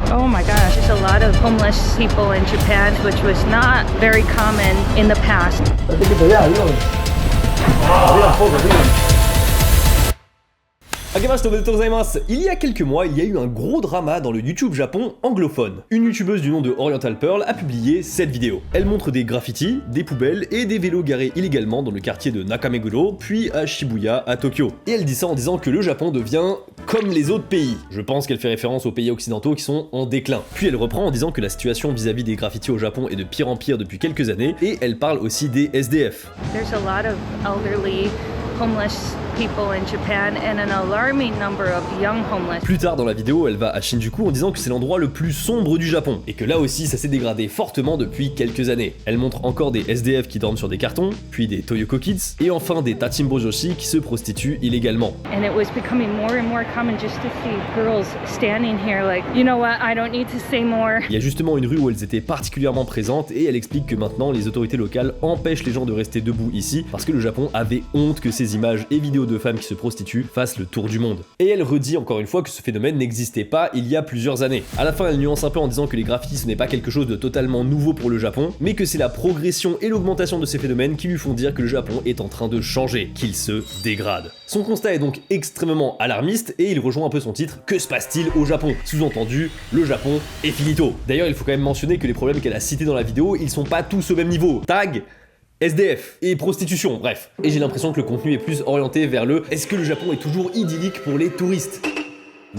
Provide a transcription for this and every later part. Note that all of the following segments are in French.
Oh my gosh, there's a lot of homeless people in Japan, which was not very common in the past. Il y a quelques mois, il y a eu un gros drama dans le YouTube Japon anglophone. Une youtubeuse du nom de Oriental Pearl a publié cette vidéo. Elle montre des graffitis, des poubelles et des vélos garés illégalement dans le quartier de Nakameguro, puis à Shibuya à Tokyo. Et elle dit ça en disant que le Japon devient comme les autres pays. Je pense qu'elle fait référence aux pays occidentaux qui sont en déclin. Puis elle reprend en disant que la situation vis-à-vis des graffitis au Japon est de pire en pire depuis quelques années, et elle parle aussi des SDF. There's a lot of elderly homeless people in Japan and an alarming number of young homeless. Plus tard dans la vidéo, elle va à Shinjuku en disant que c'est l'endroit le plus sombre du Japon, et que là aussi ça s'est dégradé fortement depuis quelques années. Elle montre encore des SDF qui dorment sur des cartons, puis des Toyoko Kids, et enfin des Tachimbo Joshi qui se prostituent illégalement. And it was becoming more and more common just to see girls standing here like, you know what, I don't need to say more. Il y a justement une rue où elles étaient particulièrement présentes, et elle explique que maintenant les autorités locales empêchent les gens de rester debout ici, parce que le Japon avait honte que ces images et vidéos de femmes qui se prostituent fassent le tour du monde. Et elle redit encore une fois que ce phénomène n'existait pas il y a plusieurs années. À la fin, elle nuance un peu en disant que les graffitis ce n'est pas quelque chose de totalement nouveau pour le Japon, mais que c'est la progression et l'augmentation de ces phénomènes qui lui font dire que le Japon est en train de changer, qu'il se dégrade. Son constat est donc extrêmement alarmiste et il rejoint un peu son titre « Que se passe-t-il au Japon ?» Sous-entendu, le Japon est finito. D'ailleurs, il faut quand même mentionner que les problèmes qu'elle a cités dans la vidéo, ils sont pas tous au même niveau. Tag, SDF et prostitution, bref. Et j'ai l'impression que le contenu est plus orienté vers le « Est-ce que le Japon est toujours idyllique pour les touristes ?»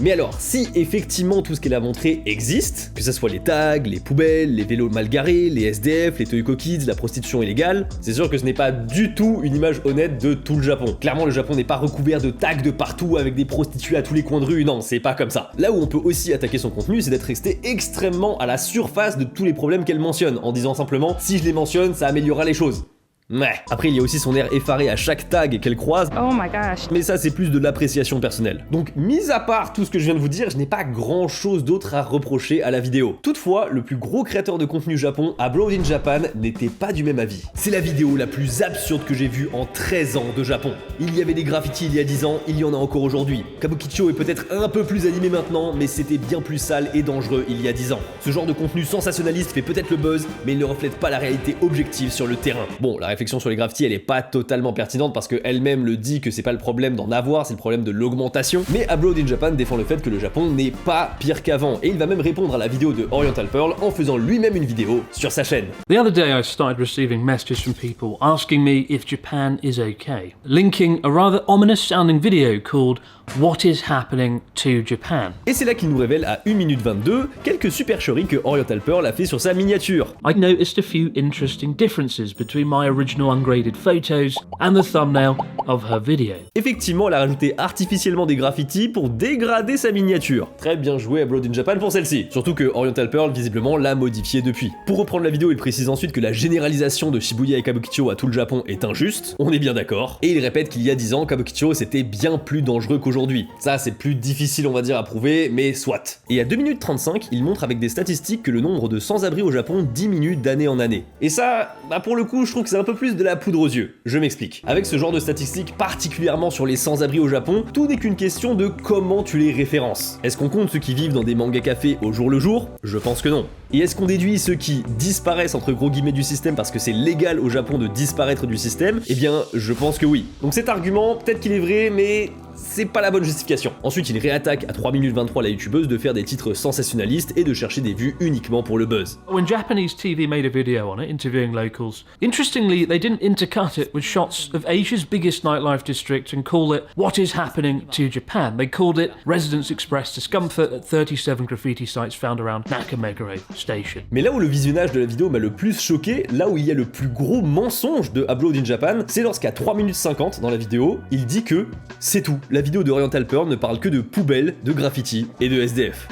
Mais alors, si effectivement tout ce qu'elle a montré existe, que ce soit les tags, les poubelles, les vélos mal garés, les SDF, les Toyoko Kids, la prostitution illégale, c'est sûr que ce n'est pas du tout une image honnête de tout le Japon. Clairement, le Japon n'est pas recouvert de tags de partout avec des prostituées à tous les coins de rue, non, c'est pas comme ça. Là où on peut aussi attaquer son contenu, c'est d'être resté extrêmement à la surface de tous les problèmes qu'elle mentionne, en disant simplement « si je les mentionne, ça améliorera les choses ». Ouais. Après, il y a aussi son air effaré à chaque tag qu'elle croise. Oh my gosh. Mais ça, c'est plus de l'appréciation personnelle. Donc, mis à part tout ce que je viens de vous dire, je n'ai pas grand chose d'autre à reprocher à la vidéo. Toutefois, le plus gros créateur de contenu Japon, Abroad in Japan, n'était pas du même avis. C'est la vidéo la plus absurde que j'ai vue en 13 ans de Japon. Il y avait des graffitis il y a 10 ans, il y en a encore aujourd'hui. Kabukicho est peut-être un peu plus animé maintenant, mais c'était bien plus sale et dangereux il y a 10 ans. Ce genre de contenu sensationnaliste fait peut-être le buzz, mais il ne reflète pas la réalité objective sur le terrain. Bon, la réflexion sur les graffitis, elle est pas totalement pertinente parce qu'elle-même le dit que c'est pas le problème d'en avoir, c'est le problème de l'augmentation. Mais Abroad in Japan défend le fait que le Japon n'est pas pire qu'avant, et il va même répondre à la vidéo de Oriental Pearl en faisant lui-même une vidéo sur sa chaîne. The other day I started receiving messages from people asking me if Japan is okay, linking a rather ominous sounding video called What is happening to Japan? Et c'est là qu'il nous révèle à 1 minute 22 quelques supercheries que Oriental Pearl a fait sur sa miniature. I noticed a few interesting differences between my original ungraded photos and the thumbnail of her video. Effectivement, elle a rajouté artificiellement des graffitis pour dégrader sa miniature. Très bien joué Abroad in Japan pour celle-ci. Surtout que Oriental Pearl visiblement l'a modifiée depuis. Pour reprendre la vidéo, il précise ensuite que la généralisation de Shibuya et Kabukicho à tout le Japon est injuste, on est bien d'accord, et il répète qu'il y a 10 ans, Kabukicho c'était bien plus dangereux qu'aujourd'hui. Ça c'est plus difficile on va dire à prouver, mais soit. Et à 2 minutes 35, il montre avec des statistiques que le nombre de sans-abri au Japon diminue d'année en année. Et ça, bah pour le coup, je trouve que c'est un peu plus de la poudre aux yeux. Je m'explique. Avec ce genre de statistiques, particulièrement sur les sans-abri au Japon, tout n'est qu'une question de comment tu les références. Est-ce qu'on compte ceux qui vivent dans des manga cafés au jour le jour? Je pense que non. Et est-ce qu'on déduit ceux qui disparaissent entre gros guillemets du système parce que c'est légal au Japon de disparaître du système? Eh bien, je pense que oui. Donc cet argument, peut-être qu'il est vrai, mais c'est pas la bonne justification. Ensuite, il réattaque à 3 minutes 23 la youtubeuse de faire des titres sensationnalistes et de chercher des vues uniquement pour le buzz. When Japanese TV made a video on it, interviewing locals, interestingly, they didn't intercut it with shots of Asia's biggest nightlife district and call it What is happening to Japan. They called it Residents expressed discomfort at 37 graffiti sites found around Nakameguro Station. Mais là où le visionnage de la vidéo m'a le plus choqué, là où il y a le plus gros mensonge de Abroad in Japan, c'est lorsqu'à 3 minutes 50 dans la vidéo, il dit que c'est tout. La vidéo de Oriental Pearl ne parle que de poubelles, de graffiti et de SDF.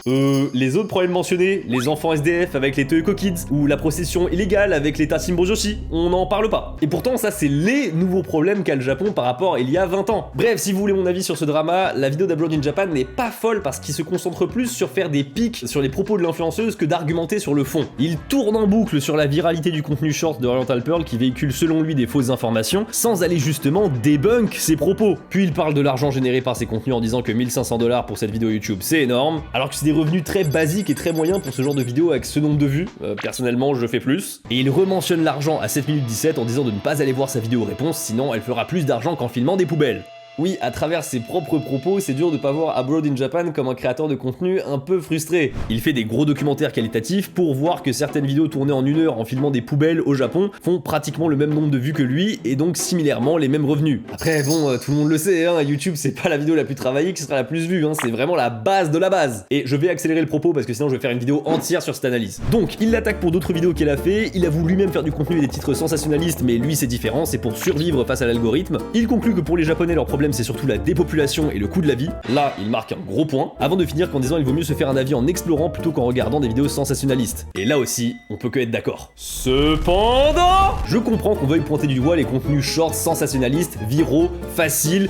Les autres problèmes mentionnés, les enfants SDF avec les Toyoko Kids, ou la procession illégale avec les Tachimbo Joshi, on n'en parle pas. Et pourtant ça c'est les nouveaux problèmes qu'a le Japon par rapport à il y a 20 ans. Bref, si vous voulez mon avis sur ce drama, la vidéo d'Abroad in Japan n'est pas folle parce qu'il se concentre plus sur faire des pics sur les propos de l'influenceuse que d'argumenter sur le fond. Il tourne en boucle sur la viralité du contenu short de Oriental Pearl qui véhicule selon lui des fausses informations, sans aller justement débunk ses propos. Puis il parle de l'argent générés par ces contenus en disant que 1500 $ pour cette vidéo YouTube c'est énorme, alors que c'est des revenus très basiques et très moyens pour ce genre de vidéo avec ce nombre de vues. Personnellement je fais plus. Et il rementionne l'argent à 7 minutes 17 en disant de ne pas aller voir sa vidéo réponse, sinon elle fera plus d'argent qu'en filmant des poubelles. Oui, à travers ses propres propos, c'est dur de pas voir Abroad in Japan comme un créateur de contenu un peu frustré. Il fait des gros documentaires qualitatifs pour voir que certaines vidéos tournées en 1 heure en filmant des poubelles au Japon font pratiquement le même nombre de vues que lui et donc similairement les mêmes revenus. Après bon, tout le monde le sait, hein, YouTube c'est pas la vidéo la plus travaillée qui sera la plus vue, hein, c'est vraiment la base de la base. Et je vais accélérer le propos parce que sinon je vais faire une vidéo entière sur cette analyse. Donc, il l'attaque pour d'autres vidéos qu'elle a fait, il avoue lui-même faire du contenu et des titres sensationnalistes, mais lui c'est différent, c'est pour survivre face à l'algorithme. Il conclut que pour les Japonais leur problème c'est surtout la dépopulation et le coût de la vie. Là, il marque un gros point, avant de finir qu'en disant il vaut mieux se faire un avis en explorant plutôt qu'en regardant des vidéos sensationnalistes. Et là aussi, on peut que être d'accord. Cependant, je comprends qu'on veuille pointer du doigt les contenus shorts sensationnalistes, viraux, faciles,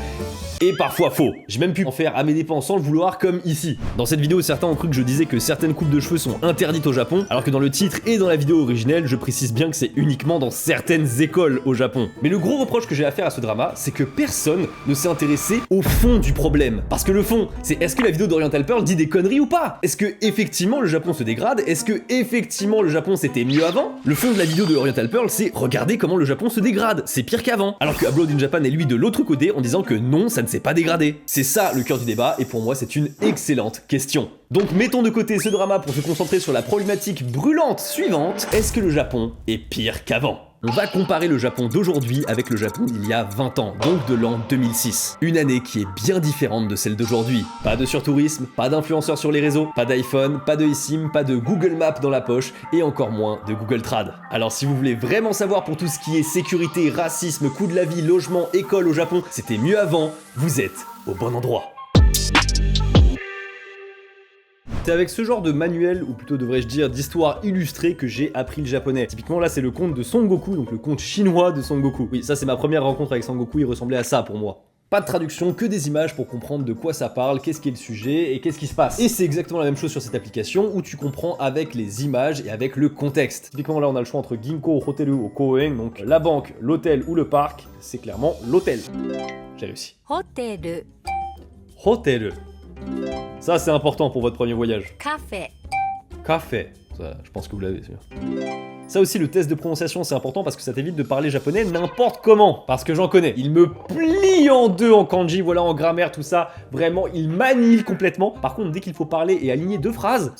et parfois faux. J'ai même pu en faire à mes dépens sans le vouloir, comme ici. Dans cette vidéo, certains ont cru que je disais que certaines coupes de cheveux sont interdites au Japon, alors que dans le titre et dans la vidéo originelle, je précise bien que c'est uniquement dans certaines écoles au Japon. Mais le gros reproche que j'ai à faire à ce drama, c'est que personne ne s'est intéressé au fond du problème. Parce que le fond, c'est est-ce que la vidéo d'Oriental Pearl dit des conneries ou pas? Est-ce que effectivement le Japon se dégrade? Est-ce que effectivement le Japon c'était mieux avant? Le fond de la vidéo de Oriental Pearl, c'est regardez comment le Japon se dégrade, c'est pire qu'avant. Alors que Abroad in Japan est lui de l'autre côté en disant que non, ça ne s'est pas dégradé. C'est ça le cœur du débat et pour moi c'est une excellente question. Donc mettons de côté ce drama pour se concentrer sur la problématique brûlante suivante. Est-ce que le Japon est pire qu'avant? On va comparer le Japon d'aujourd'hui avec le Japon d'il y a 20 ans, donc de l'an 2006. Une année qui est bien différente de celle d'aujourd'hui. Pas de surtourisme, pas d'influenceurs sur les réseaux, pas d'iPhone, pas de eSIM, pas de Google Maps dans la poche, et encore moins de Google Trad. Alors si vous voulez vraiment savoir pour tout ce qui est sécurité, racisme, coût de la vie, logement, école au Japon, c'était mieux avant, vous êtes au bon endroit. C'est avec ce genre de manuel, ou plutôt devrais-je dire d'histoire illustrée, que j'ai appris le japonais. Typiquement là c'est le conte de Son Goku, donc le conte chinois de Son Goku. Oui, ça c'est ma première rencontre avec Son Goku, il ressemblait à ça pour moi. Pas de traduction, que des images pour comprendre de quoi ça parle, qu'est-ce qui est le sujet et qu'est-ce qui se passe. Et c'est exactement la même chose sur cette application où tu comprends avec les images et avec le contexte. Typiquement là on a le choix entre Ginko, Hoteru ou Koen, donc la banque, l'hôtel ou le parc, c'est clairement l'hôtel. J'ai réussi. Hoteru. Hoteru. Ça c'est important pour votre premier voyage. Café. Café. Ça, je pense que vous l'avez, sûr. Ça aussi, le test de prononciation, c'est important parce que ça t'évite de parler japonais n'importe comment. Parce que j'en connais. Il me plie en deux en kanji, voilà, en grammaire, tout ça. Vraiment, il manie complètement. Par contre, dès qu'il faut parler et aligner deux phrases...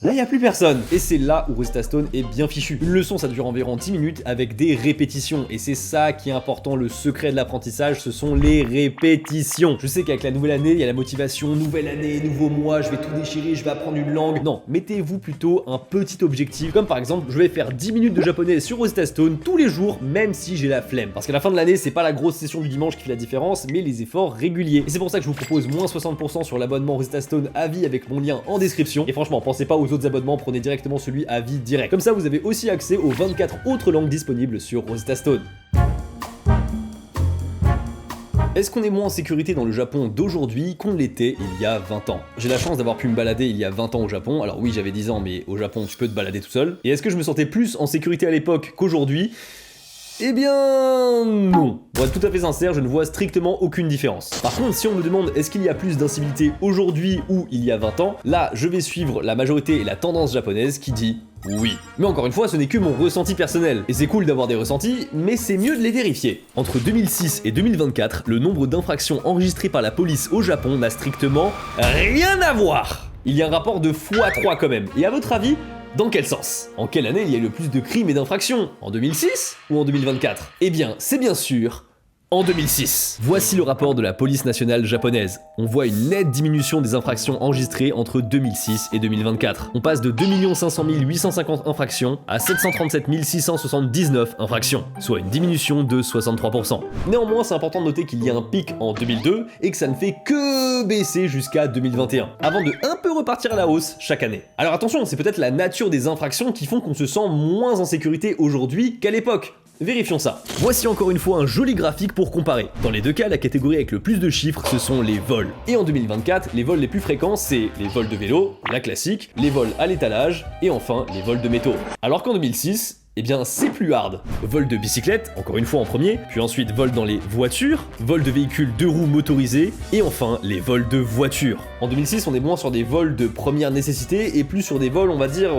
là, il n'y a plus personne. Et c'est là où Rosetta Stone est bien fichu. Une leçon, ça dure environ 10 minutes avec des répétitions. Et c'est ça qui est important, le secret de l'apprentissage, ce sont les répétitions. Je sais qu'avec la nouvelle année, il y a la motivation, nouvelle année, nouveau mois, je vais tout déchirer, je vais apprendre une langue. Non, mettez-vous plutôt un petit objectif. Comme par exemple, je vais faire 10 minutes de japonais sur Rosetta Stone tous les jours, même si j'ai la flemme. Parce qu'à la fin de l'année, c'est pas la grosse session du dimanche qui fait la différence, mais les efforts réguliers. Et c'est pour ça que je vous propose moins 60% sur l'abonnement Rosetta Stone à vie avec mon lien en description. Et franchement, pensez pas aux autres abonnements, prenez directement celui à vie direct. Comme ça, vous avez aussi accès aux 24 autres langues disponibles sur Rosetta Stone. Est-ce qu'on est moins en sécurité dans le Japon d'aujourd'hui qu'on l'était il y a 20 ans? J'ai la chance d'avoir pu me balader il y a 20 ans au Japon, alors oui j'avais 10 ans mais au Japon tu peux te balader tout seul. Et est-ce que je me sentais plus en sécurité à l'époque qu'aujourd'hui? Eh bien non. Pour être tout à fait sincère, je ne vois strictement aucune différence. Par contre, si on me demande est-ce qu'il y a plus d'incivilité aujourd'hui ou il y a 20 ans, là je vais suivre la majorité et la tendance japonaise qui dit oui. Mais encore une fois, ce n'est que mon ressenti personnel. Et c'est cool d'avoir des ressentis, mais c'est mieux de les vérifier. Entre 2006 et 2024, le nombre d'infractions enregistrées par la police au Japon n'a strictement rien à voir. Il y a un rapport de x3 quand même. Et à votre avis, dans quel sens? En quelle année il y a eu le plus de crimes et d'infractions? En 2006 ou en 2024? Eh bien, c'est bien sûr en 2006. Voici le rapport de la police nationale japonaise. On voit une nette diminution des infractions enregistrées entre 2006 et 2024. On passe de 2 500 850 infractions à 737 679 infractions, soit une diminution de 63%. Néanmoins, c'est important de noter qu'il y a un pic en 2002 et que ça ne fait que baisser jusqu'à 2021, avant de un peu repartir à la hausse chaque année. Alors attention, c'est peut-être la nature des infractions qui font qu'on se sent moins en sécurité aujourd'hui qu'à l'époque. Vérifions ça. Voici encore une fois un joli graphique pour comparer. Dans les deux cas, la catégorie avec le plus de chiffres, ce sont les vols. Et en 2024, les vols les plus fréquents, c'est les vols de vélo, la classique, les vols à l'étalage, et enfin les vols de métaux. Alors qu'en 2006, Eh bien c'est plus hard. Vol de bicyclette, encore une fois en premier, puis ensuite vol dans les voitures, vol de véhicules 2 roues motorisés, et enfin les vols de voitures. En 2006 on est moins sur des vols de première nécessité et plus sur des vols on va dire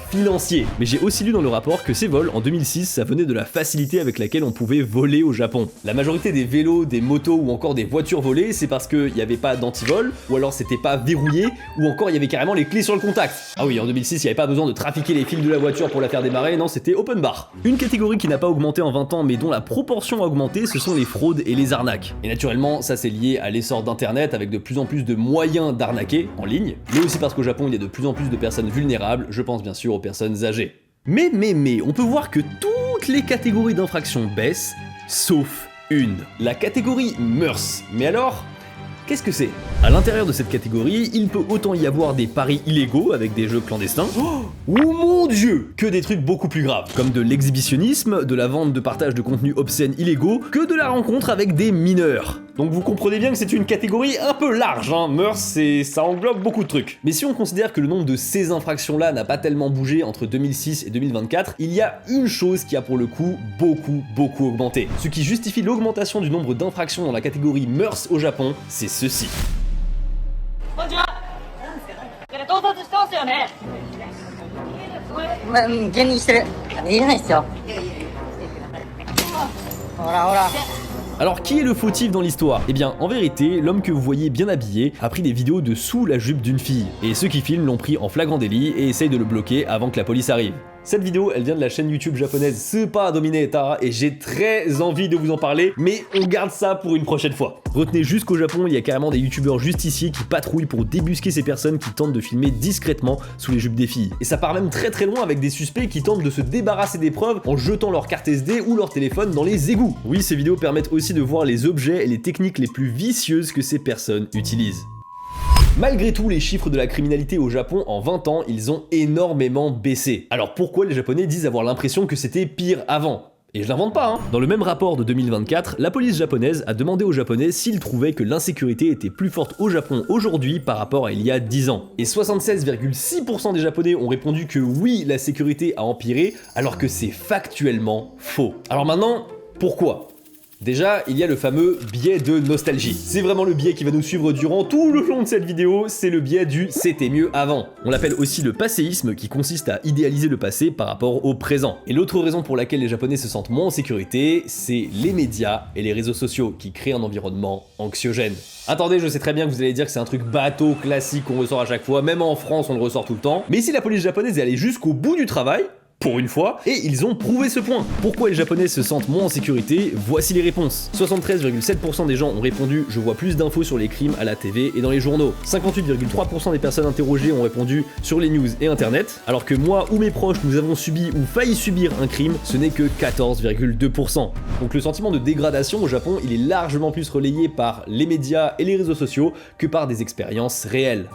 financiers. Mais j'ai aussi lu dans le rapport que ces vols en 2006 ça venait de la facilité avec laquelle on pouvait voler au Japon. La majorité des vélos, des motos ou encore des voitures volées c'est parce qu'il n'y avait pas d'antivol, ou alors c'était pas verrouillé, ou encore il y avait carrément les clés sur le contact. Ah oui, en 2006 il n'y avait pas besoin de trafiquer les fils de la voiture pour la faire démarrer, non c'était open bar. Une catégorie qui n'a pas augmenté en 20 ans mais dont la proportion a augmenté, ce sont les fraudes et les arnaques. Et naturellement ça c'est lié à l'essor d'internet avec de plus en plus de moyens d'arnaquer en ligne, mais aussi parce qu'au Japon il y a de plus en plus de personnes vulnérables, je pense bien sûr aux personnes âgées. Mais, on peut voir que toutes les catégories d'infractions baissent, sauf une. La catégorie mœurs. Mais alors, qu'est-ce que c'est? À l'intérieur de cette catégorie, il peut autant y avoir des paris illégaux avec des jeux clandestins, ou mon dieu, que des trucs beaucoup plus graves, comme de l'exhibitionnisme, de la vente de partage de contenus obscènes illégaux, que de la rencontre avec des mineurs. Donc vous comprenez bien que c'est une catégorie un peu large, hein. Mœurs, ça englobe beaucoup de trucs. Mais si on considère que le nombre de ces infractions-là n'a pas tellement bougé entre 2006 et 2024, il y a une chose qui a pour le coup beaucoup augmenté. Ce qui justifie l'augmentation du nombre d'infractions dans la catégorie mœurs au Japon, c'est ceci. こんにちは。盗撮してますよね。芸人してる。いらないですよ。ほらほら。 Alors qui est le fautif dans l'histoire? Eh bien en vérité, l'homme que vous voyez bien habillé a pris des vidéos de sous la jupe d'une fille, et ceux qui filment l'ont pris en flagrant délit et essayent de le bloquer avant que la police arrive. Cette vidéo, elle vient de la chaîne YouTube japonaise Super Dominator et j'ai très envie de vous en parler, mais on garde ça pour une prochaine fois. Retenez juste qu'au Japon, il y a carrément des youtubeurs justiciers qui patrouillent pour débusquer ces personnes qui tentent de filmer discrètement sous les jupes des filles. Et ça part même très loin avec des suspects qui tentent de se débarrasser des preuves en jetant leur carte SD ou leur téléphone dans les égouts. Oui, ces vidéos permettent aussi de voir les objets et les techniques les plus vicieuses que ces personnes utilisent. Malgré tout, les chiffres de la criminalité au Japon en 20 ans, ils ont énormément baissé. Alors pourquoi les Japonais disent avoir l'impression que c'était pire avant ? Et je l'invente pas, hein. Dans le même rapport de 2024, la police japonaise a demandé aux Japonais s'ils trouvaient que l'insécurité était plus forte au Japon aujourd'hui par rapport à il y a 10 ans. Et 76,6% des Japonais ont répondu que oui, la sécurité a empiré, alors que c'est factuellement faux. Alors maintenant, pourquoi ? Déjà, il y a le fameux biais de nostalgie. C'est vraiment le biais qui va nous suivre durant tout le long de cette vidéo, c'est le biais du « c'était mieux avant ». On l'appelle aussi le passéisme, qui consiste à idéaliser le passé par rapport au présent. Et l'autre raison pour laquelle les Japonais se sentent moins en sécurité, c'est les médias et les réseaux sociaux qui créent un environnement anxiogène. Attendez, je sais très bien que vous allez dire que c'est un truc bateau, classique qu'on ressort à chaque fois, même en France on le ressort tout le temps, mais si la police japonaise est allée jusqu'au bout du travail, pour une fois, et ils ont prouvé ce point. Pourquoi les Japonais se sentent moins en sécurité? Voici les réponses. 73,7% des gens ont répondu « je vois plus d'infos sur les crimes à la TV et dans les journaux ». 58,3% des personnes interrogées ont répondu « sur les news et internet », alors que moi ou mes proches nous avons subi ou failli subir un crime, ce n'est que 14,2%. Donc le sentiment de dégradation au Japon, il est largement plus relayé par les médias et les réseaux sociaux que par des expériences réelles.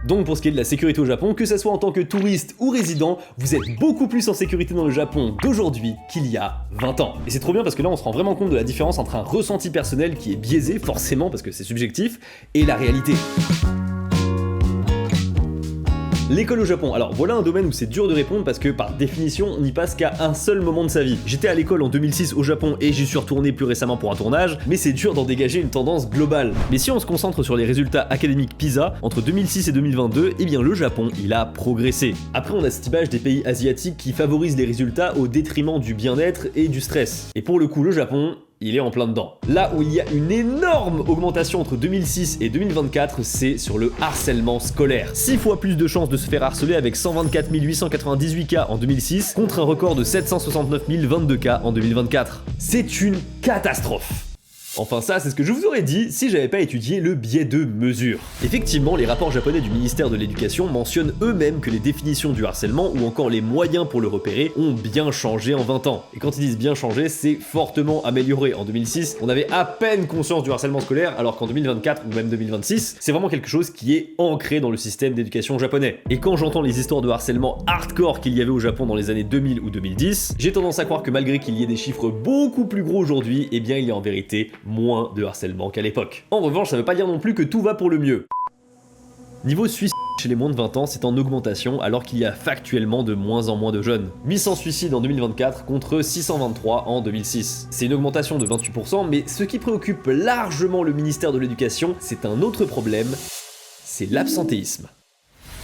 Donc pour ce qui est de la sécurité au Japon, que ça soit en tant que touriste ou résident, vous êtes beaucoup plus en sécurité dans le Japon d'aujourd'hui qu'il y a 20 ans. Et c'est trop bien parce que là on se rend vraiment compte de la différence entre un ressenti personnel qui est biaisé, forcément parce que c'est subjectif, et la réalité. L'école au Japon, alors voilà un domaine où c'est dur de répondre parce que par définition on n'y passe qu'à un seul moment de sa vie. J'étais à l'école en 2006 au Japon et j'y suis retourné plus récemment pour un tournage, mais c'est dur d'en dégager une tendance globale. Mais si on se concentre sur les résultats académiques PISA, entre 2006 et 2022, eh bien le Japon il a progressé. Après on a cette image des pays asiatiques qui favorisent les résultats au détriment du bien-être et du stress. Et pour le coup le Japon, il est en plein dedans. Là où il y a une énorme augmentation entre 2006 et 2024, c'est sur le harcèlement scolaire. 6 fois plus de chances de se faire harceler avec 124 898 cas en 2006 contre un record de 769 022 cas en 2024. C'est une catastrophe. Enfin ça, c'est ce que je vous aurais dit si j'avais pas étudié le biais de mesure. Effectivement, les rapports japonais du ministère de l'Éducation mentionnent eux-mêmes que les définitions du harcèlement ou encore les moyens pour le repérer ont bien changé en 20 ans. Et quand ils disent bien changé, c'est fortement amélioré. En 2006, on avait à peine conscience du harcèlement scolaire, alors qu'en 2024 ou même 2026, c'est vraiment quelque chose qui est ancré dans le système d'éducation japonais. Et quand j'entends les histoires de harcèlement hardcore qu'il y avait au Japon dans les années 2000 ou 2010, j'ai tendance à croire que malgré qu'il y ait des chiffres beaucoup plus gros aujourd'hui, eh bien il y a en vérité moins de harcèlement qu'à l'époque. En revanche, ça veut pas dire non plus que tout va pour le mieux. Niveau suicide, chez les moins de 20 ans, c'est en augmentation alors qu'il y a factuellement de moins en moins de jeunes. 800 suicides en 2024 contre 623 en 2006. C'est une augmentation de 28%, mais ce qui préoccupe largement le ministère de l'Éducation, c'est un autre problème, c'est l'absentéisme.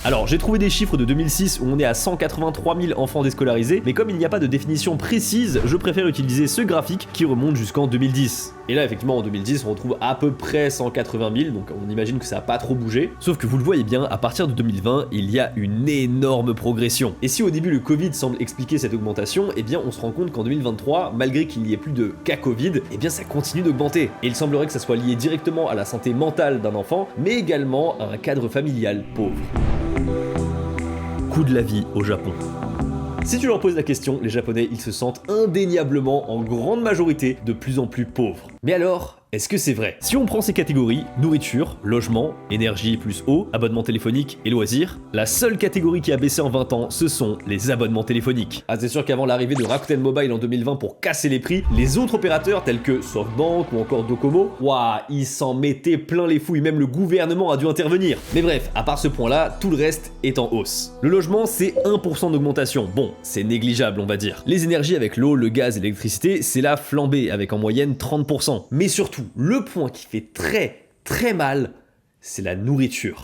Alors, j'ai trouvé des chiffres de 2006 où on est à 183 000 enfants déscolarisés, mais comme il n'y a pas de définition précise, je préfère utiliser ce graphique qui remonte jusqu'en 2010. Et là, effectivement, en 2010, on retrouve à peu près 180 000, donc on imagine que ça n'a pas trop bougé. Sauf que vous le voyez bien, à partir de 2020, il y a une énorme progression. Et si au début le Covid semble expliquer cette augmentation, eh bien on se rend compte qu'en 2023, malgré qu'il n'y ait plus de cas Covid, eh bien ça continue d'augmenter. Et il semblerait que ça soit lié directement à la santé mentale d'un enfant, mais également à un cadre familial pauvre. Coût de la vie au Japon. Si tu leur poses la question, les Japonais, ils se sentent indéniablement, en grande majorité, de plus en plus pauvres. Mais alors, est-ce que c'est vrai? Si on prend ces catégories, nourriture, logement, énergie plus eau, abonnement téléphonique et loisirs, la seule catégorie qui a baissé en 20 ans, ce sont les abonnements téléphoniques. Ah, c'est sûr qu'avant l'arrivée de Rakuten Mobile en 2020 pour casser les prix, les autres opérateurs tels que SoftBank ou encore Docomo, waouh, ils s'en mettaient plein les fouilles, même le gouvernement a dû intervenir. Mais bref, à part ce point-là, tout le reste est en hausse. Le logement, c'est 1% d'augmentation. Bon, c'est négligeable, on va dire. Les énergies avec l'eau, le gaz et l'électricité, c'est la flambée avec en moyenne 30%. Mais surtout, le point qui fait très mal, c'est la nourriture.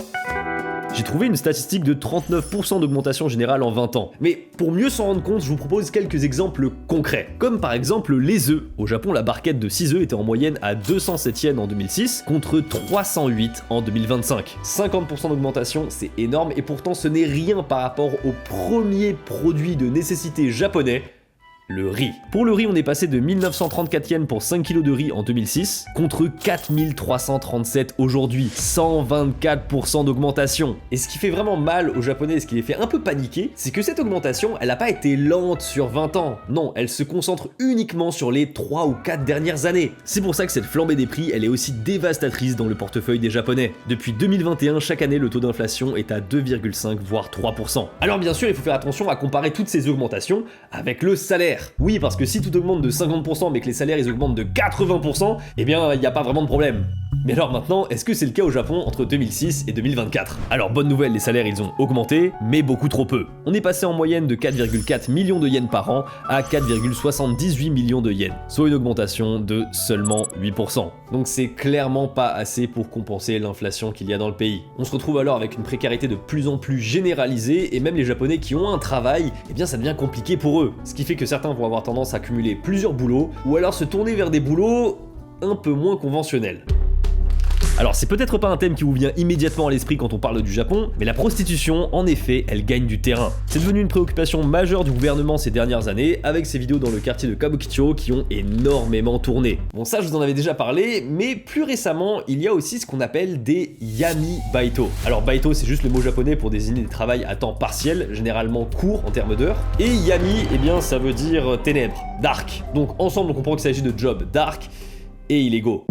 J'ai trouvé une statistique de 39% d'augmentation générale en 20 ans. Mais pour mieux s'en rendre compte, je vous propose quelques exemples concrets. Comme par exemple les œufs. Au Japon, la barquette de 6 œufs était en moyenne à 207 yens en 2006 contre 308 en 2025. 50% d'augmentation, c'est énorme et pourtant ce n'est rien par rapport au premier produit de nécessité japonais, le riz. Pour le riz, on est passé de 1934 yens pour 5 kg de riz en 2006 contre 4337 aujourd'hui. 124% d'augmentation. Et ce qui fait vraiment mal aux Japonais et ce qui les fait un peu paniquer, c'est que cette augmentation, elle n'a pas été lente sur 20 ans. Non, elle se concentre uniquement sur les 3 ou 4 dernières années. C'est pour ça que cette flambée des prix, elle est aussi dévastatrice dans le portefeuille des Japonais. Depuis 2021, chaque année, le taux d'inflation est à 2,5 voire 3%. Alors bien sûr, il faut faire attention à comparer toutes ces augmentations avec le salaire. Oui, parce que si tout augmente de 50% mais que les salaires ils augmentent de 80%, eh bien il n'y a pas vraiment de problème. Mais alors maintenant, est-ce que c'est le cas au Japon entre 2006 et 2024? Alors bonne nouvelle, les salaires ils ont augmenté, mais beaucoup trop peu. On est passé en moyenne de 4,4 millions de yens par an à 4,78 millions de yens, soit une augmentation de seulement 8%. Donc c'est clairement pas assez pour compenser l'inflation qu'il y a dans le pays. On se retrouve alors avec une précarité de plus en plus généralisée et même les Japonais qui ont un travail, eh bien ça devient compliqué pour eux. Ce qui fait que certains vont avoir tendance à cumuler plusieurs boulots ou alors se tourner vers des boulots un peu moins conventionnels. Alors c'est peut-être pas un thème qui vous vient immédiatement à l'esprit quand on parle du Japon, mais la prostitution, en effet, elle gagne du terrain. C'est devenu une préoccupation majeure du gouvernement ces dernières années, avec ces vidéos dans le quartier de Kabukicho qui ont énormément tourné. Bon ça je vous en avais déjà parlé, mais plus récemment, il y a aussi ce qu'on appelle des yami baito. Alors baito c'est juste le mot japonais pour désigner des travails à temps partiel, généralement courts en termes d'heures, et yami, eh bien ça veut dire ténèbres, dark. Donc ensemble on comprend qu'il s'agit de jobs dark et illégaux.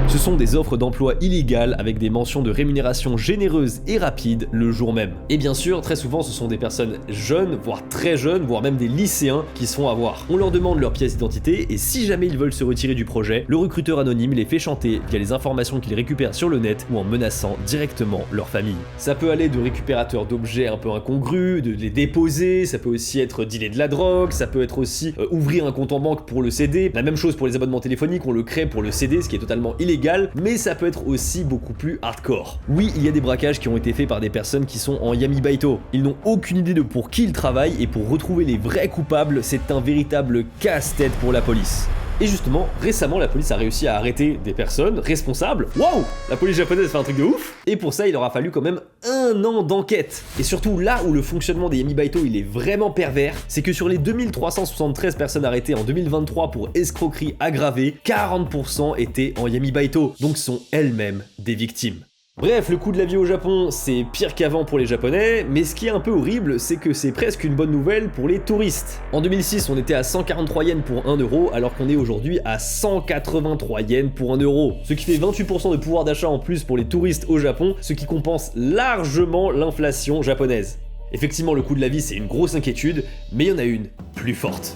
Ce sont des offres d'emploi illégales avec des mentions de rémunération généreuses et rapides le jour même. Et bien sûr, très souvent, ce sont des personnes jeunes, voire très jeunes, voire même des lycéens qui se font avoir. On leur demande leur pièce d'identité et si jamais ils veulent se retirer du projet, le recruteur anonyme les fait chanter via les informations qu'ils récupèrent sur le net ou en menaçant directement leur famille. Ça peut aller de récupérateurs d'objets un peu incongrus, de les déposer, ça peut aussi être dealer de la drogue, ça peut être aussi ouvrir un compte en banque pour le CD. La même chose pour les abonnements téléphoniques, on le crée pour le CD, ce qui est totalement illégal, mais ça peut être aussi beaucoup plus hardcore. Oui, il y a des braquages qui ont été faits par des personnes qui sont en yami baito. Ils n'ont aucune idée de pour qui ils travaillent et pour retrouver les vrais coupables, c'est un véritable casse-tête pour la police. Et justement, récemment, la police a réussi à arrêter des personnes responsables. Waouh! La police japonaise fait un truc de ouf! Et pour ça, il aura fallu quand même 1 an d'enquête. Et surtout, là où le fonctionnement des yami baito il est vraiment pervers, c'est que sur les 2373 personnes arrêtées en 2023 pour escroquerie aggravée, 40% étaient en yami baito, donc sont elles-mêmes des victimes. Bref, le coût de la vie au Japon, c'est pire qu'avant pour les Japonais, mais ce qui est un peu horrible, c'est que c'est presque une bonne nouvelle pour les touristes. En 2006, on était à 143 yens pour 1 euro, alors qu'on est aujourd'hui à 183 yens pour 1 euro. Ce qui fait 28% de pouvoir d'achat en plus pour les touristes au Japon, ce qui compense largement l'inflation japonaise. Effectivement, le coût de la vie, c'est une grosse inquiétude, mais il y en a une plus forte.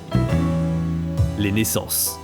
Les naissances.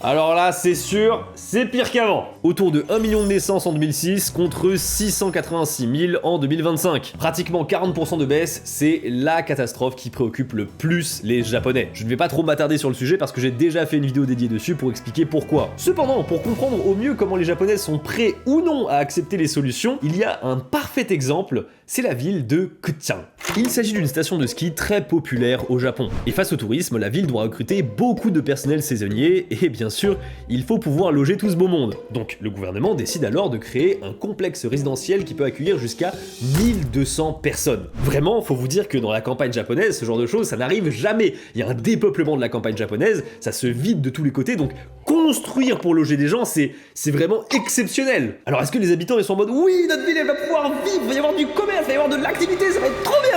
Alors là, c'est sûr, c'est pire qu'avant. Autour de 1 million de naissances en 2006 contre 686 000 en 2025. Pratiquement 40% de baisse, c'est la catastrophe qui préoccupe le plus les Japonais. Je ne vais pas trop m'attarder sur le sujet parce que j'ai déjà fait une vidéo dédiée dessus pour expliquer pourquoi. Cependant, pour comprendre au mieux comment les Japonais sont prêts ou non à accepter les solutions, il y a un parfait exemple, c'est la ville de Kutang. Il s'agit d'une station de ski très populaire au Japon. Et face au tourisme, la ville doit recruter beaucoup de personnel saisonnier et bien sûr, il faut pouvoir loger tout ce beau monde. Donc le gouvernement décide alors de créer un complexe résidentiel qui peut accueillir jusqu'à 1200 personnes. Vraiment, faut vous dire que dans la campagne japonaise, ce genre de choses, ça n'arrive jamais. Il y a un dépeuplement de la campagne japonaise, ça se vide de tous les côtés, donc construire pour loger des gens, c'est vraiment exceptionnel. Alors est-ce que les habitants ils sont en mode oui, notre ville elle va pouvoir vivre, il va y avoir du commerce, il va y avoir de l'activité, ça va être trop bien?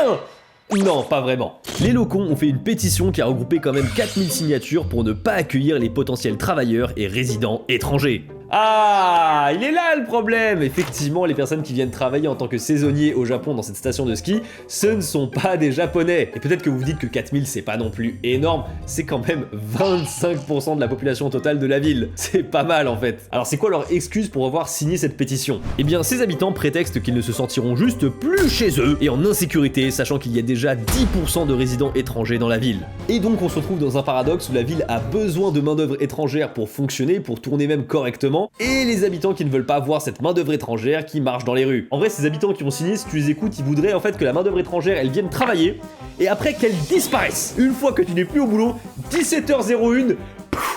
Non, pas vraiment. Les locaux ont fait une pétition qui a regroupé quand même 4000 signatures pour ne pas accueillir les potentiels travailleurs et résidents étrangers. Ah, il est là le problème. Effectivement, les personnes qui viennent travailler en tant que saisonniers au Japon dans cette station de ski, ce ne sont pas des Japonais. Et peut-être que vous vous dites que 4000 c'est pas non plus énorme, c'est quand même 25% de la population totale de la ville. C'est pas mal en fait. Alors c'est quoi leur excuse pour avoir signé cette pétition? Eh bien, ces habitants prétextent qu'ils ne se sentiront juste plus chez eux et en insécurité, sachant qu'il y a déjà 10% de résidents étrangers dans la ville. Et donc on se retrouve dans un paradoxe où la ville a besoin de main-d'œuvre étrangère pour fonctionner, pour tourner même correctement, et les habitants qui ne veulent pas voir cette main-d'œuvre étrangère qui marche dans les rues. En vrai, ces habitants qui ont signé, si tu les écoutes, ils voudraient en fait que la main-d'œuvre étrangère elle vienne travailler et après qu'elle disparaisse. Une fois que tu n'es plus au boulot, 17h01,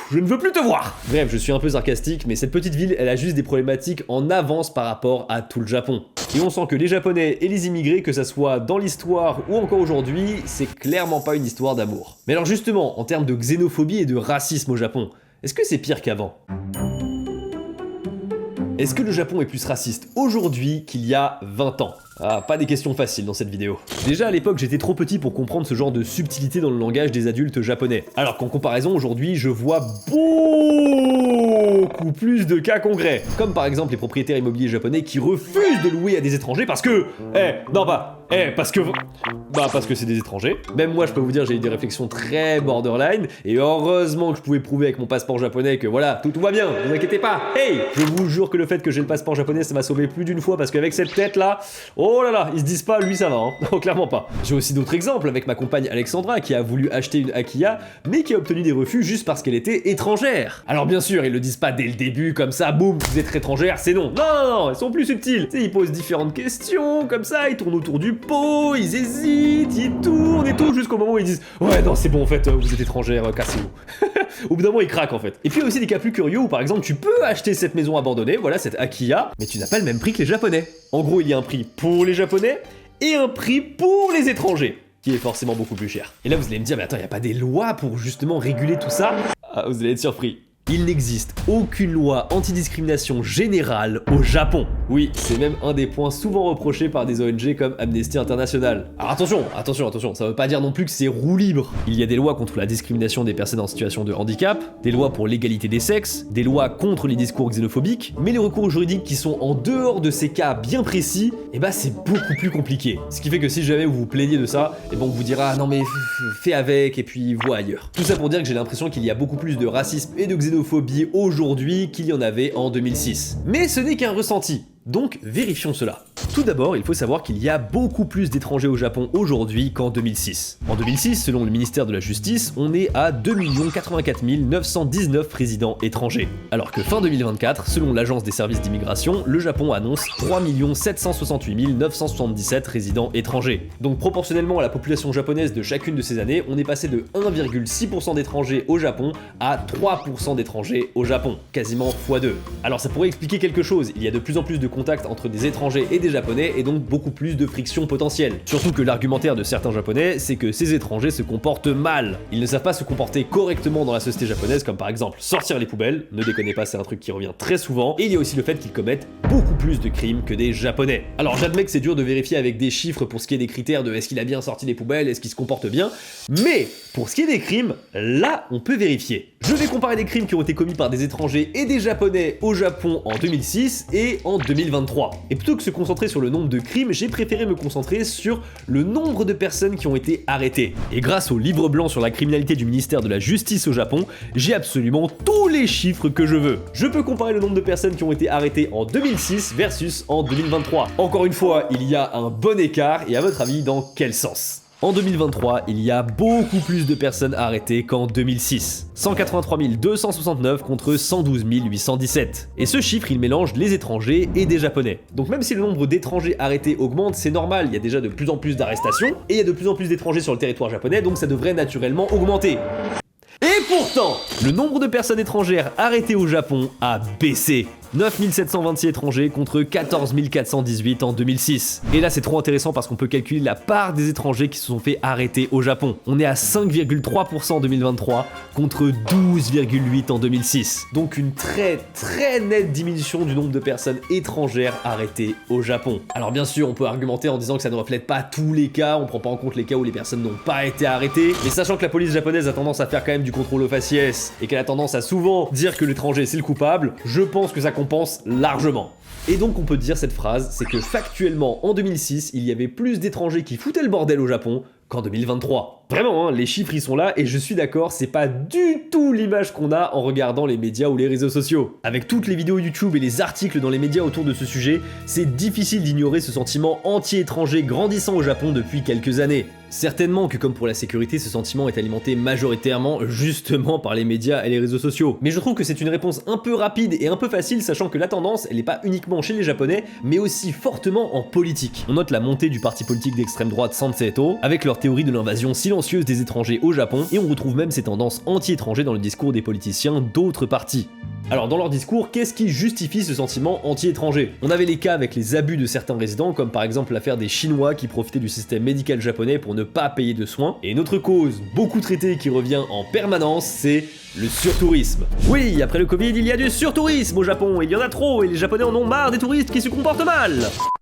je ne veux plus te voir. Bref, je suis un peu sarcastique, mais cette petite ville, elle a juste des problématiques en avance par rapport à tout le Japon. Et on sent que les Japonais et les immigrés, que ça soit dans l'histoire ou encore aujourd'hui, c'est clairement pas une histoire d'amour. Mais alors justement, en termes de xénophobie et de racisme au Japon, est-ce que c'est pire qu'avant ? Est-ce que le Japon est plus raciste aujourd'hui qu'il y a 20 ans ? Ah, pas des questions faciles dans cette vidéo. Déjà à l'époque j'étais trop petit pour comprendre ce genre de subtilité dans le langage des adultes japonais. Alors qu'en comparaison aujourd'hui je vois beaucoup plus de cas concrets. Comme par exemple les propriétaires immobiliers japonais qui refusent de louer à des étrangers parce que... parce que c'est des étrangers. Même moi je peux vous dire j'ai eu des réflexions très borderline et heureusement que je pouvais prouver avec mon passeport japonais que voilà, tout va bien, ne vous inquiétez pas. Hey, je vous jure que le fait que j'ai le passeport japonais ça m'a sauvé plus d'une fois parce qu'avec cette tête là, oh là là, ils se disent pas lui ça va hein. Non, clairement pas. J'ai aussi d'autres exemples avec ma compagne Alexandra qui a voulu acheter une Akiya mais qui a obtenu des refus juste parce qu'elle était étrangère. Alors bien sûr ils le disent pas dès le début comme ça, boum, vous êtes étrangère, c'est non. Non, ils sont plus subtils. Tu sais, ils posent différentes questions comme ça, ils tournent autour du pot, ils hésitent, ils tournent et tout jusqu'au moment où ils disent ouais non c'est bon en fait vous êtes étrangère, cassez-vous. Au bout d'un moment ils craquent en fait. Et puis il y a aussi des cas plus curieux où par exemple tu peux acheter cette maison abandonnée, voilà cette Akiya, mais tu n'as pas le même prix que les Japonais. En gros il y a un prix pour les Japonais et un prix pour les étrangers, qui est forcément beaucoup plus cher. Et là vous allez me dire mais attends il n'y a pas des lois pour justement réguler tout ça? Ah vous allez être surpris. Il n'existe aucune loi antidiscrimination générale au Japon. Oui, c'est même un des points souvent reprochés par des ONG comme Amnesty International. Alors attention, ça veut pas dire non plus que c'est roue libre. Il y a des lois contre la discrimination des personnes en situation de handicap, des lois pour l'égalité des sexes, des lois contre les discours xénophobiques, mais les recours juridiques qui sont en dehors de ces cas bien précis, c'est beaucoup plus compliqué. Ce qui fait que si jamais vous vous plaignez de ça, on vous dira non mais fais avec et puis vois ailleurs. Tout ça pour dire que j'ai l'impression qu'il y a beaucoup plus de racisme et de xénophobie aujourd'hui qu'il y en avait en 2006. Mais ce n'est qu'un ressenti. Donc vérifions cela. Tout d'abord, il faut savoir qu'il y a beaucoup plus d'étrangers au Japon aujourd'hui qu'en 2006. En 2006, selon le ministère de la Justice, on est à 2 084 919 résidents étrangers. Alors que fin 2024, selon l'Agence des services d'immigration, le Japon annonce 3 768 977 résidents étrangers. Donc proportionnellement à la population japonaise de chacune de ces années, on est passé de 1,6% d'étrangers au Japon à 3% d'étrangers au Japon, quasiment x2. Alors ça pourrait expliquer quelque chose, il y a de plus en plus de contacts entre des étrangers et des japonais et donc beaucoup plus de friction potentielle. Surtout que l'argumentaire de certains japonais, c'est que ces étrangers se comportent mal. Ils ne savent pas se comporter correctement dans la société japonaise, comme par exemple sortir les poubelles, ne déconnez pas, c'est un truc qui revient très souvent, et il y a aussi le fait qu'ils commettent beaucoup plus de crimes que des japonais. Alors j'admets que c'est dur de vérifier avec des chiffres pour ce qui est des critères de est-ce qu'il a bien sorti les poubelles, est-ce qu'il se comporte bien, mais pour ce qui est des crimes, là on peut vérifier. Je vais comparer des crimes qui ont été commis par des étrangers et des japonais au Japon en 2006 et en 2023. Et plutôt que se concentrer sur le nombre de crimes, j'ai préféré me concentrer sur le nombre de personnes qui ont été arrêtées. Et grâce au livre blanc sur la criminalité du ministère de la Justice au Japon, j'ai absolument tous les chiffres que je veux. Je peux comparer le nombre de personnes qui ont été arrêtées en 2006 versus en 2023. Encore une fois, il y a un bon écart, et à votre avis, dans quel sens ? En 2023, il y a beaucoup plus de personnes arrêtées qu'en 2006. 183 269 contre 112 817. Et ce chiffre, il mélange les étrangers et des japonais. Donc même si le nombre d'étrangers arrêtés augmente, c'est normal, il y a déjà de plus en plus d'arrestations, et il y a de plus en plus d'étrangers sur le territoire japonais, donc ça devrait naturellement augmenter. Et pourtant, le nombre de personnes étrangères arrêtées au Japon a baissé. 9 726 étrangers contre 14 418 en 2006. Et là c'est trop intéressant parce qu'on peut calculer la part des étrangers qui se sont fait arrêter au Japon. On est à 5,3% en 2023 contre 12,8% en 2006. Donc une très nette diminution du nombre de personnes étrangères arrêtées au Japon. Alors bien sûr on peut argumenter en disant que ça ne reflète pas tous les cas, on prend pas en compte les cas où les personnes n'ont pas été arrêtées, mais sachant que la police japonaise a tendance à faire quand même du contrôle au faciès et qu'elle a tendance à souvent dire que l'étranger c'est le coupable, je pense que ça compense largement. Et donc on peut dire cette phrase, c'est que factuellement en 2006, il y avait plus d'étrangers qui foutaient le bordel au Japon qu'en 2023. Vraiment, hein, les chiffres ils sont là et je suis d'accord, c'est pas du tout l'image qu'on a en regardant les médias ou les réseaux sociaux. Avec toutes les vidéos YouTube et les articles dans les médias autour de ce sujet, c'est difficile d'ignorer ce sentiment anti-étranger grandissant au Japon depuis quelques années. Certainement que comme pour la sécurité, ce sentiment est alimenté majoritairement justement par les médias et les réseaux sociaux. Mais je trouve que c'est une réponse un peu rapide et un peu facile, sachant que la tendance, elle n'est pas uniquement chez les Japonais, mais aussi fortement en politique. On note la montée du parti politique d'extrême droite Sanseto, avec leur théorie de l'invasion silencieuse des étrangers au Japon, et on retrouve même ces tendances anti-étrangers dans le discours des politiciens d'autres partis. Alors dans leur discours, qu'est-ce qui justifie ce sentiment anti-étranger ? On avait les cas avec les abus de certains résidents, comme par exemple l'affaire des Chinois qui profitaient du système médical japonais pour ne pas payer de soins. Et une autre cause, beaucoup traitée qui revient en permanence, c'est le surtourisme. Oui, après le Covid, il y a du surtourisme au Japon, il y en a trop, et les Japonais en ont marre des touristes qui se comportent mal.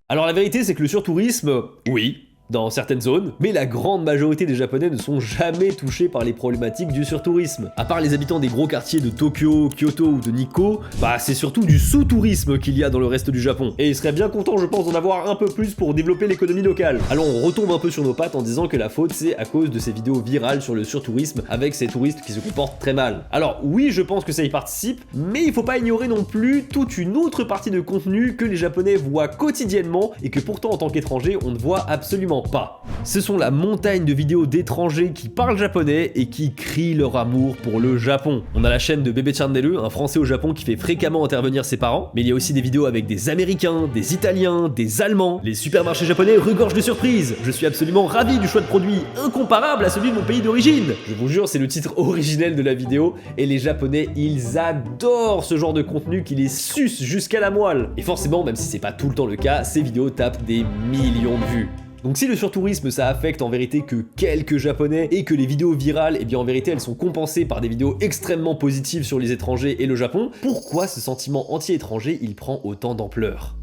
Alors la vérité c'est que le surtourisme, oui, dans certaines zones, mais la grande majorité des Japonais ne sont jamais touchés par les problématiques du surtourisme. À part les habitants des gros quartiers de Tokyo, Kyoto ou de Nikko, bah c'est surtout du sous-tourisme qu'il y a dans le reste du Japon. Et ils seraient bien contents, je pense, d'en avoir un peu plus pour développer l'économie locale. Alors on retombe un peu sur nos pattes en disant que la faute c'est à cause de ces vidéos virales sur le surtourisme avec ces touristes qui se comportent très mal. Alors oui, je pense que ça y participe, mais il faut pas ignorer non plus toute une autre partie de contenu que les Japonais voient quotidiennement et que pourtant en tant qu'étrangers on ne voit absolument pas. Ce sont la montagne de vidéos d'étrangers qui parlent japonais et qui crient leur amour pour le Japon. On a la chaîne de Bébé Channel, un Français au Japon qui fait fréquemment intervenir ses parents, mais il y a aussi des vidéos avec des Américains, des Italiens, des Allemands. Les supermarchés japonais regorgent de surprises. Je suis absolument ravi du choix de produits incomparable à celui de mon pays d'origine. Je vous jure, c'est le titre originel de la vidéo et les Japonais, ils adorent ce genre de contenu qui les suce jusqu'à la moelle. Et forcément, même si c'est pas tout le temps le cas, ces vidéos tapent des millions de vues. Donc si le surtourisme ça affecte en vérité que quelques japonais et que les vidéos virales, eh bien en vérité elles sont compensées par des vidéos extrêmement positives sur les étrangers et le Japon, pourquoi ce sentiment anti-étranger il prend autant d'ampleur ?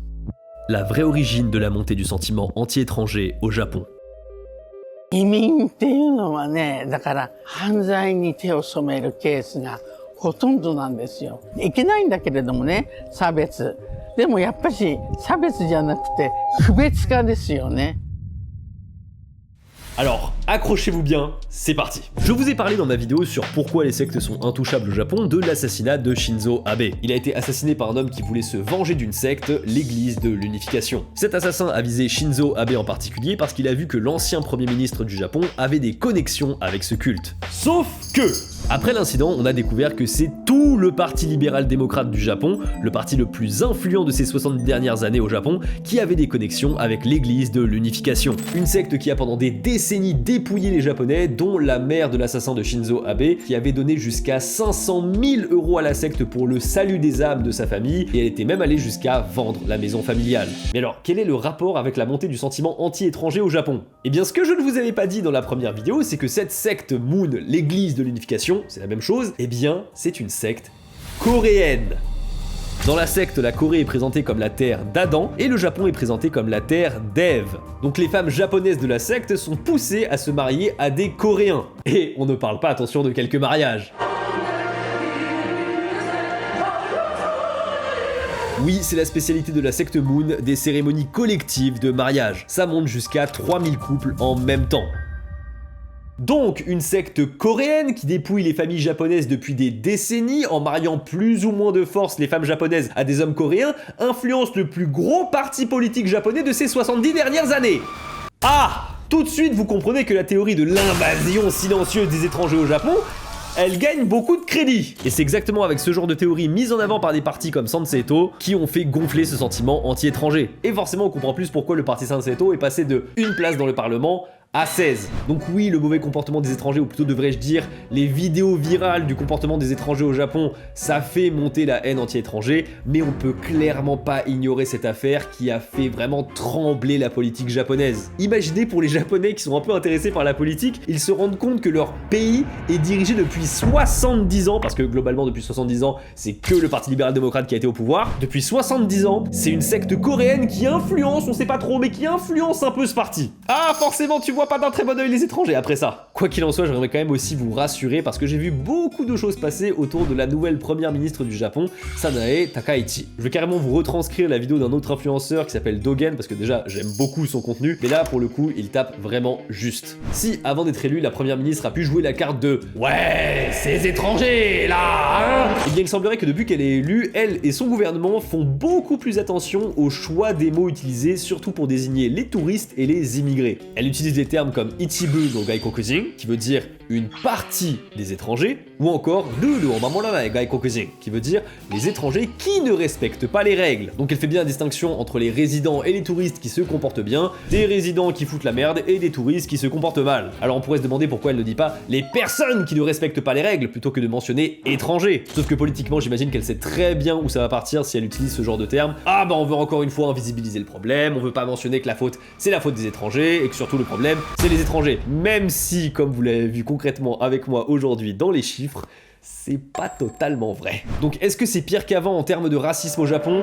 La vraie origine de la montée du sentiment anti-étranger au Japon. 移民っていうのはね、だから犯罪に手を染めるケースがほとんどなんですよ。いけないんだけれどもね、差別。でもやっぱし差別じゃなくて区別化ですよね。Alors, accrochez-vous bien, c'est parti. Je vous ai parlé dans ma vidéo sur pourquoi les sectes sont intouchables au Japon de l'assassinat de Shinzo Abe. Il a été assassiné par un homme qui voulait se venger d'une secte, l'église de l'unification. Cet assassin a visé Shinzo Abe en particulier parce qu'il a vu que l'ancien premier ministre du Japon avait des connexions avec ce culte. Sauf que, après l'incident, on a découvert que c'est tout le parti libéral-démocrate du Japon, le parti le plus influent de ces 70 dernières années au Japon, qui avait des connexions avec l'église de l'unification. Une secte qui a pendant des décennies dépouillé les Japonais, dont la mère de l'assassin de Shinzo Abe, qui avait donné jusqu'à 500 000 € à la secte pour le salut des âmes de sa famille, et elle était même allée jusqu'à vendre la maison familiale. Mais alors, quel est le rapport avec la montée du sentiment anti-étranger au Japon ? Eh bien, ce que je ne vous avais pas dit dans la première vidéo, c'est que cette secte Moon, l'église de l'unification, c'est la même chose, eh bien, c'est une secte coréenne. Dans la secte, la Corée est présentée comme la terre d'Adam et le Japon est présenté comme la terre d'Ève. Donc les femmes japonaises de la secte sont poussées à se marier à des Coréens. Et on ne parle pas, attention, de quelques mariages. Oui, c'est la spécialité de la secte Moon, des cérémonies collectives de mariage. Ça monte jusqu'à 3000 couples en même temps. Donc, une secte coréenne qui dépouille les familles japonaises depuis des décennies en mariant plus ou moins de force les femmes japonaises à des hommes coréens, influence le plus gros parti politique japonais de ces 70 dernières années. Ah! Tout de suite, vous comprenez que la théorie de l'invasion silencieuse des étrangers au Japon, elle gagne beaucoup de crédit. Et c'est exactement avec ce genre de théorie mise en avant par des partis comme Sanseto qui ont fait gonfler ce sentiment anti-étranger. Et forcément, on comprend plus pourquoi le parti Sanseto est passé de une place dans le Parlement à 16. Donc oui, le mauvais comportement des étrangers, ou plutôt devrais-je dire, les vidéos virales du comportement des étrangers au Japon, ça fait monter la haine anti-étranger, mais on peut clairement pas ignorer cette affaire qui a fait vraiment trembler la politique japonaise. Imaginez pour les Japonais qui sont un peu intéressés par la politique, ils se rendent compte que leur pays est dirigé depuis 70 ans, parce que globalement depuis 70 ans, c'est que le Parti libéral-démocrate qui a été au pouvoir. Depuis 70 ans, c'est une secte coréenne qui influence, on sait pas trop, mais qui influence un peu ce parti. Ah, forcément, tu vois pas d'un très bon oeil les étrangers après ça. Quoi qu'il en soit, j'aimerais quand même aussi vous rassurer parce que j'ai vu beaucoup de choses passer autour de la nouvelle première ministre du Japon, Sanae Takaichi. Je vais carrément vous retranscrire la vidéo d'un autre influenceur qui s'appelle Dogen parce que déjà j'aime beaucoup son contenu, mais là pour le coup il tape vraiment juste. Si avant d'être élu, la première ministre a pu jouer la carte de ouais, ces étrangers là, hein, eh bien il semblerait que depuis qu'elle est élue, elle et son gouvernement font beaucoup plus attention au choix des mots utilisés, surtout pour désigner les touristes et les immigrés. Elle utilise des termes comme Ichibu no Gaikokujin, qui veut dire une partie des étrangers, ou encore Lulu o Mamoranai Gaikokujin, qui veut dire les étrangers qui ne respectent pas les règles. Donc elle fait bien la distinction entre les résidents et les touristes qui se comportent bien, des résidents qui foutent la merde et des touristes qui se comportent mal. Alors on pourrait se demander pourquoi elle ne dit pas les personnes qui ne respectent pas les règles plutôt que de mentionner étrangers. Sauf que politiquement j'imagine qu'elle sait très bien où ça va partir si elle utilise ce genre de terme. Ah bah on veut encore une fois invisibiliser le problème, on veut pas mentionner que la faute c'est la faute des étrangers et que surtout le problème c'est les étrangers. Même si, comme vous l'avez vu concrètement avec moi aujourd'hui dans les chiffres, c'est pas totalement vrai. Donc est-ce que c'est pire qu'avant en termes de racisme au Japon ?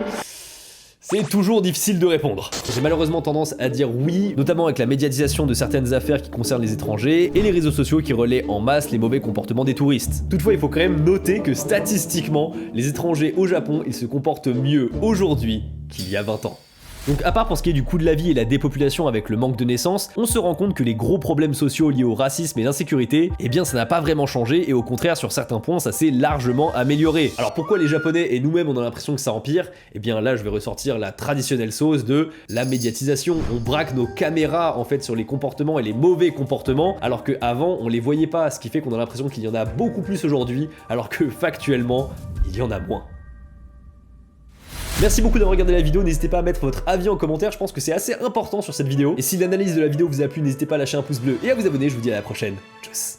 C'est toujours difficile de répondre. J'ai malheureusement tendance à dire oui, notamment avec la médiatisation de certaines affaires qui concernent les étrangers et les réseaux sociaux qui relaient en masse les mauvais comportements des touristes. Toutefois, il faut quand même noter que statistiquement, les étrangers au Japon, ils se comportent mieux aujourd'hui qu'il y a 20 ans. Donc à part pour ce qui est du coût de la vie et la dépopulation avec le manque de naissances, on se rend compte que les gros problèmes sociaux liés au racisme et l'insécurité, eh bien ça n'a pas vraiment changé et au contraire sur certains points ça s'est largement amélioré. Alors pourquoi les Japonais et nous-mêmes on a l'impression que ça empire ? Eh bien là je vais ressortir la traditionnelle sauce de la médiatisation. On braque nos caméras en fait sur les comportements et les mauvais comportements alors qu'avant on les voyait pas, ce qui fait qu'on a l'impression qu'il y en a beaucoup plus aujourd'hui alors que factuellement il y en a moins. Merci beaucoup d'avoir regardé la vidéo, n'hésitez pas à mettre votre avis en commentaire, je pense que c'est assez important sur cette vidéo. Et si l'analyse de la vidéo vous a plu, n'hésitez pas à lâcher un pouce bleu et à vous abonner, je vous dis à la prochaine. Tchuss.